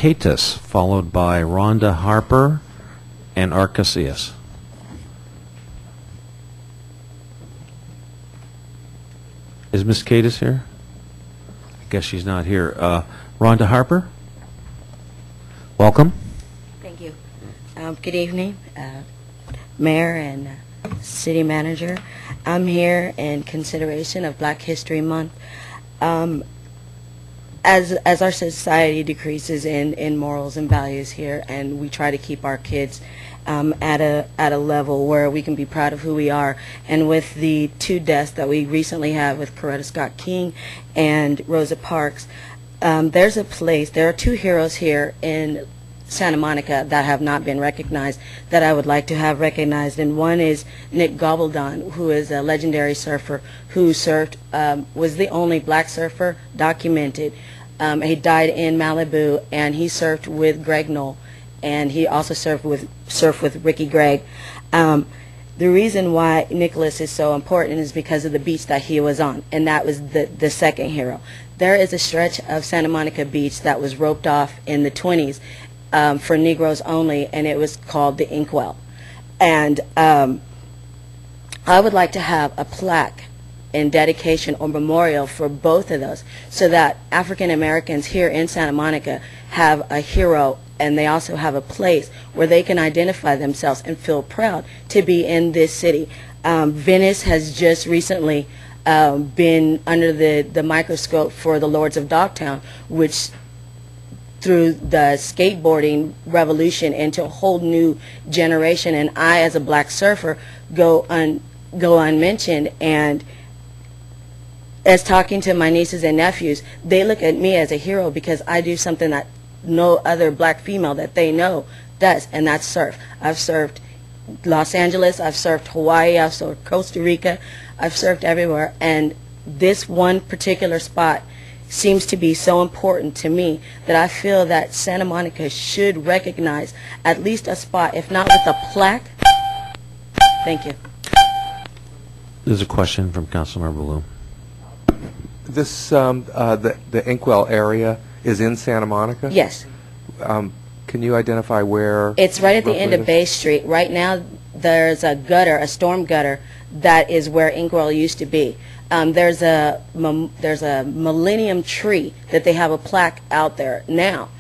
Catus, followed by Rhonda Harper and Art Casillas. Is Ms. Catus here? I guess she's not here. Rhonda Harper, welcome. Thank you. Good evening, Mayor and City Manager. I'm here in consideration of Black History Month. As our society decreases in morals and values here, and we try to keep our kids at a level where we can be proud of who we are, and with the 2 deaths that we recently had with Coretta Scott King and Rosa Parks, there are 2 heroes here in Santa Monica that have not been recognized that I would like to have recognized, and one is Nick Gabaldon, who is a legendary surfer who surfed, was the only black surfer documented. He died in Malibu, and he surfed with Greg Knoll, and he also surfed with Ricky Gregg. The reason why Nicholas is so important is because of the beach that he was on, and that was the second hero. There is a stretch of Santa Monica Beach that was roped off in the 20s for Negroes only, and it was called the Inkwell. And I would like to have a plaque in dedication or memorial for both of those, so that African Americans here in Santa Monica have a hero, and they also have a place where they can identify themselves and feel proud to be in this city. Venice has just recently been under the microscope for the Lords of Dogtown, which through the skateboarding revolution into a whole new generation, and I, as a black surfer, go unmentioned. And as talking to my nieces and nephews, they look at me as a hero because I do something that no other black female that they know does, and that's surf. I've surfed Los Angeles, I've surfed Hawaii, I've surfed Costa Rica, I've surfed everywhere, and this one particular spot seems to be so important to me that I feel that Santa Monica should recognize at least a spot, if not with a plaque. Thank you. There's a question from Councilmember Bloom. This, the Inkwell area is in Santa Monica? Yes. Can you identify where? It's right at the end of Bay Street. Right now there's a gutter, a storm gutter, that is where Inkwell used to be. There's a millennium tree that they have a plaque out there now,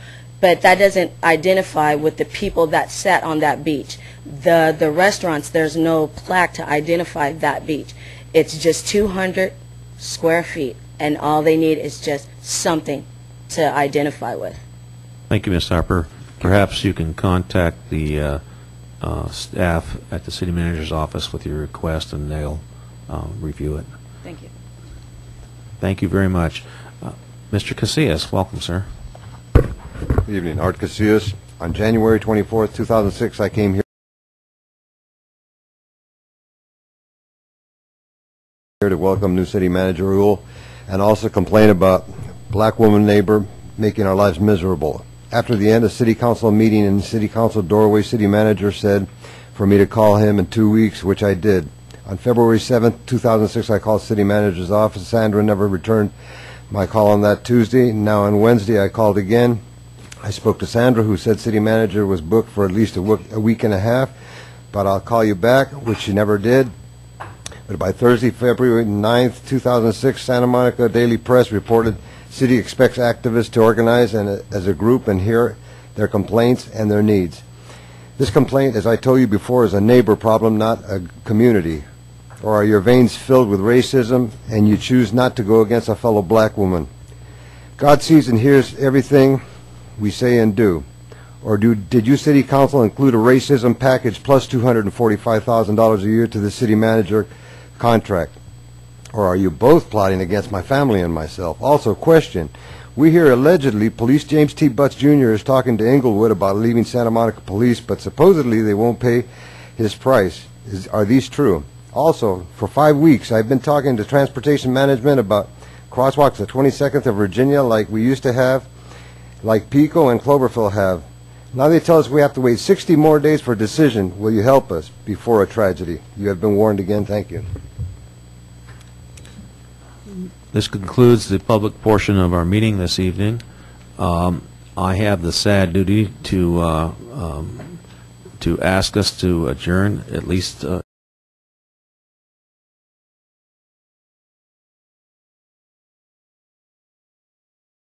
but that doesn't identify with the people that sat on that beach. The restaurants, there's no plaque to identify that beach. It's just 200 square feet, and all they need is just something to identify with. Thank you, Ms. Harper. Perhaps you can contact the staff at the City Manager's office with your request, and they'll review it. Thank you. Thank you very much. Mr. Casillas, welcome, sir. Good evening. Art Casillas. On January 24th, 2006, I came here to welcome new city manager Rule and also complain about black woman neighbor making our lives miserable. After the end of city council meeting in city council doorway, city manager said for me to call him in 2 weeks, which I did. On February 7th, 2006, I called city manager's office. Sandra never returned my call on that Tuesday. Now on Wednesday, I called again. I spoke to Sandra, who said city manager was booked for at least a week and a half, but I'll call you back, which she never did. But by Thursday, February 9th, 2006, Santa Monica Daily Press reported city expects activists to organize as a group and hear their complaints and their needs. This complaint, as I told you before, is a neighbor problem, not a community. Or are your veins filled with racism and you choose not to go against a fellow black woman? God sees and hears everything we say and do. Or did you, City Council, include a racism package plus $245,000 a year to the city manager contract? Or are you both plotting against my family and myself? Also, question. We hear allegedly Police James T. Butts Jr. is talking to Inglewood about leaving Santa Monica Police, but supposedly they won't pay his price. Are these true? Also, for 5 weeks, I've been talking to Transportation Management about crosswalks at 22nd of Virginia like we used to have, like Pico and Cloverfield have. Now they tell us we have to wait 60 more days for a decision. Will you help us before a tragedy? You have been warned again. Thank you. This concludes the public portion of our meeting this evening. I have the sad duty to ask us to adjourn, at least